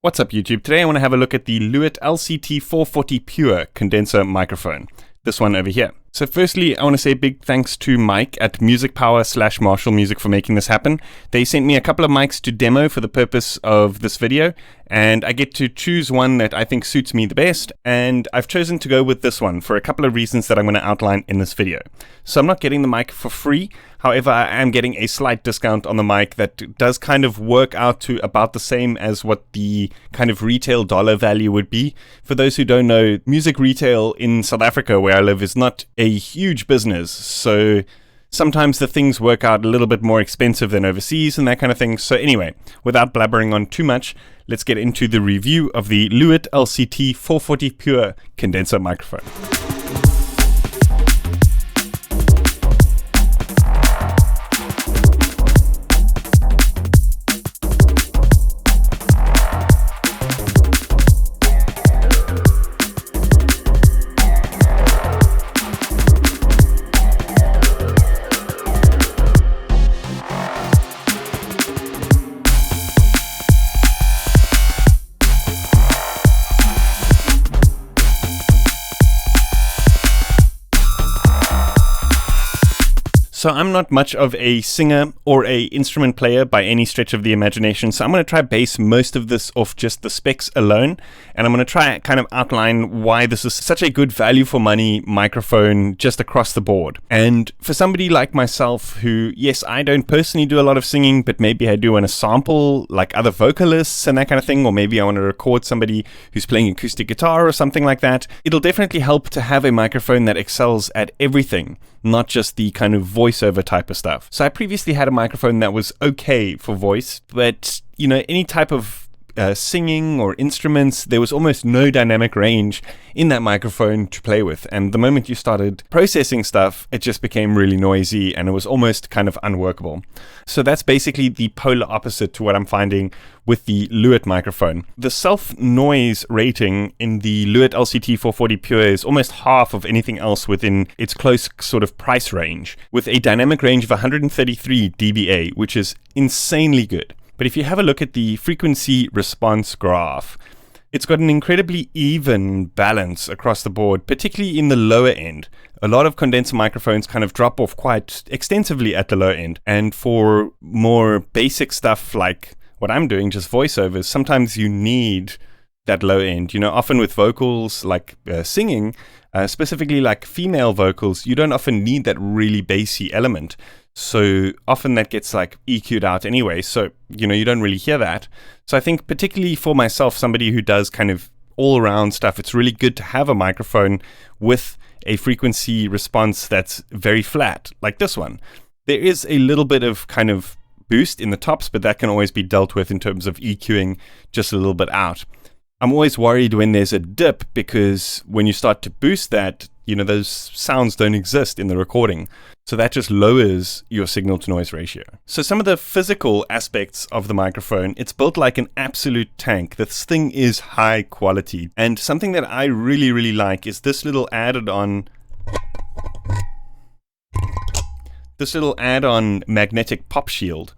What's up YouTube? Today I want to have a look at the Lewitt LCT 440 Pure condenser microphone. This one over here. So firstly, I want to say a big thanks to Mike at musicpower/Marshall Music for making this happen. They sent me a couple of mics to demo for the purpose of this video, and I get to choose one that I think suits me the best, and I've chosen to go with this one for a couple of reasons that I'm going to outline in this video. So I'm not getting the mic for free, however I am getting a slight discount on the mic that does kind of work out to about the same as what the kind of retail dollar value would be. For those who don't know, music retail in South Africa where I live is not a huge business, so sometimes the things work out a little bit more expensive than overseas and that kind of thing. So anyway, without blabbering on too much, let's get into the review of the Lewitt LCT 440 Pure condenser microphone. So I'm not much of a singer or a instrument player by any stretch of the imagination, so I'm going to try base most of this off just the specs alone, and I'm going to try kind of outline why this is such a good value for money microphone just across the board. And for somebody like myself who, yes, I don't personally do a lot of singing, but maybe I do want to sample like other vocalists and that kind of thing, or maybe I want to record somebody who's playing acoustic guitar or something like that, it'll definitely help to have a microphone that excels at everything, not just the kind of voiceover type of stuff. So I previously had a microphone that was okay for voice, but you know, any type of singing or instruments, there was almost no dynamic range in that microphone to play with. And the moment you started processing stuff, it just became really noisy and it was almost kind of unworkable. So that's basically the polar opposite to what I'm finding with the Lewitt microphone. The self-noise rating in the Lewitt LCT 440 Pure is almost half of anything else within its close sort of price range, with a dynamic range of 133 dBA, which is insanely good. But if you have a look at the frequency response graph, it's got an incredibly even balance across the board, particularly in the lower end. A lot of condenser microphones kind of drop off quite extensively at the low end. And for more basic stuff like what I'm doing, just voiceovers, sometimes you need that low end. You know, often with vocals like singing, specifically like female vocals, you don't often need that really bassy element. So often that gets like EQ'd out anyway, so you know, you don't really hear that. So I think particularly for myself, somebody who does kind of all around stuff, it's really good to have a microphone with a frequency response that's very flat, like this one. There is a little bit of kind of boost in the tops, but that can always be dealt with in terms of EQing just a little bit out. I'm always worried when there's a dip, because when you start to boost that, you know, those sounds don't exist in the recording. So that just lowers your signal to noise ratio. So some of the physical aspects of the microphone, it's built like an absolute tank. This thing is high quality. And something that I really, really like is this little added-on magnetic pop shield.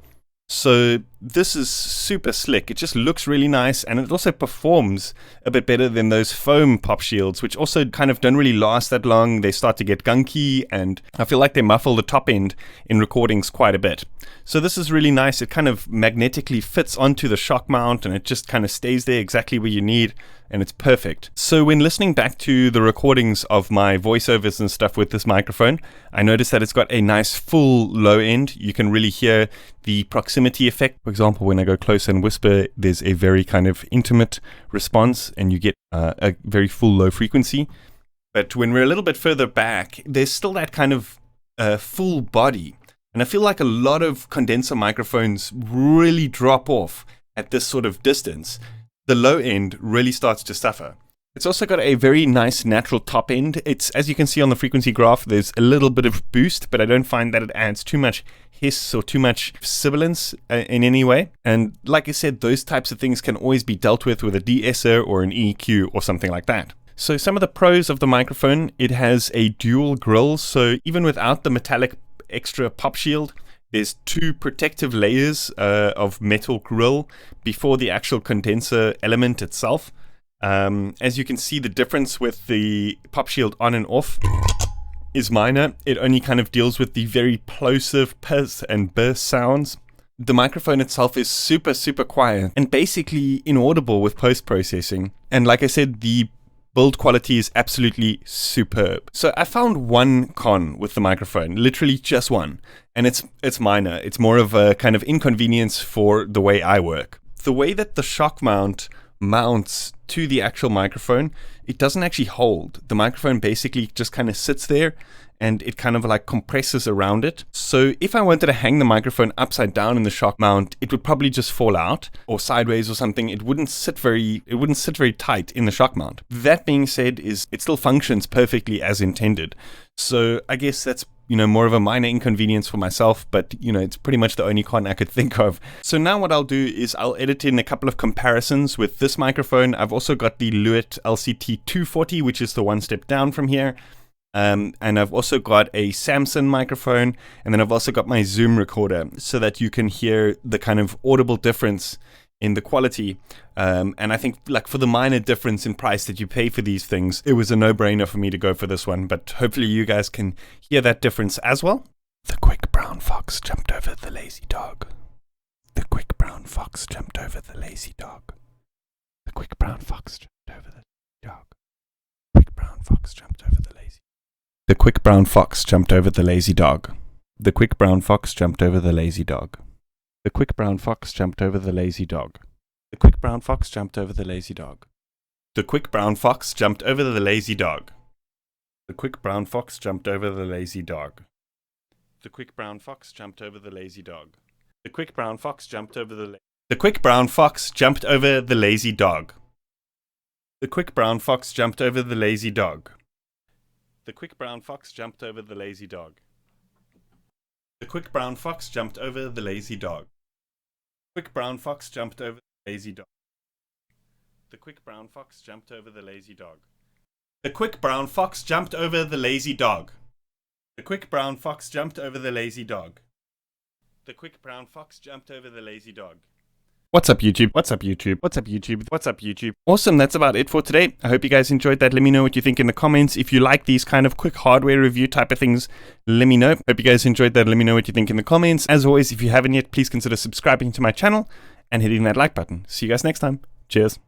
So this is super slick. It just looks really nice, and it also performs a bit better than those foam pop shields, which also kind of don't really last that long. They start to get gunky, and I feel like they muffle the top end in recordings quite a bit. So this is really nice. It kind of magnetically fits onto the shock mount, and it just kind of stays there exactly where you need, and it's perfect. So when listening back to the recordings of my voiceovers and stuff with this microphone, I noticed that it's got a nice full low end. You can really hear the proximity effect. For example, when I go close and whisper, there's a very kind of intimate response, and you get a very full low frequency. But when we're a little bit further back, there's still that kind of full body. And I feel like a lot of condenser microphones really drop off at this sort of distance. The low end really starts to suffer. It's also got a very nice natural top end. It's, as you can see on the frequency graph, there's a little bit of boost, but I don't find that it adds too much hiss or too much sibilance in any way. And like I said, those types of things can always be dealt with a de-esser or an EQ or something like that. So some of the pros of the microphone, it has a dual grill, so even without the metallic extra pop shield, there's 2 protective layers of metal grill before the actual condenser element itself. As you can see, the difference with the pop shield on and off is minor. It only kind of deals with the very plosive piss and burst sounds. The microphone itself is super, super quiet and basically inaudible with post-processing. And like I said, the build quality is absolutely superb. So I found one con with the microphone, literally just one. And it's minor. It's more of a kind of inconvenience for the way I work. The way that the shock mount mounts to the actual microphone, it doesn't actually hold. The microphone basically just kind of sits there and it kind of like compresses around it. So if I wanted to hang the microphone upside down in the shock mount, it would probably just fall out, or sideways or something. It wouldn't sit very tight in the shock mount. That being said, it still functions perfectly as intended. So I guess that's more of a minor inconvenience for myself, but it's pretty much the only con I could think of. So now what I'll do is I'll edit in a couple of comparisons with this microphone. I've also got the Lewitt LCT 240, which is the one step down from here. And I've also got a Samson microphone, and then I've also got my Zoom recorder so that you can hear the kind of audible difference in the quality. And I think like for the minor difference in price that you pay for these things, it was a no-brainer for me to go for this one, but hopefully you guys can hear that difference as well. The quick brown fox jumped over the lazy dog. The quick brown fox jumped over the lazy dog. The quick brown fox jumped over the dog. Quick brown fox jumped over the lazy. The quick brown fox jumped over the lazy dog. The quick brown fox jumped over the lazy dog. The quick brown fox jumped over the lazy dog. The quick brown fox jumped over the lazy dog. The quick brown fox jumped over the lazy dog. The quick brown fox jumped over the lazy dog. The quick brown fox jumped over the lazy dog. The quick brown fox jumped over the The quick brown fox jumped over the lazy dog. The quick brown fox jumped over the lazy dog. The quick brown fox jumped over the lazy dog. The quick brown fox jumped over the lazy dog. Quick brown fox jumped over the lazy dog. The quick brown fox jumped over the lazy dog. The quick brown fox jumped over the lazy dog. The quick brown fox jumped over the lazy dog. The quick brown fox jumped over the lazy dog. What's up, YouTube? What's up, YouTube? What's up, YouTube? What's up, YouTube? Awesome, that's about it for today. I hope you guys enjoyed that. Let me know what you think in the comments. If you like these kind of quick hardware review type of things, let me know. Hope you guys enjoyed that. Let me know what you think in the comments. As always, if you haven't yet, please consider subscribing to my channel and hitting that like button. See you guys next time. Cheers.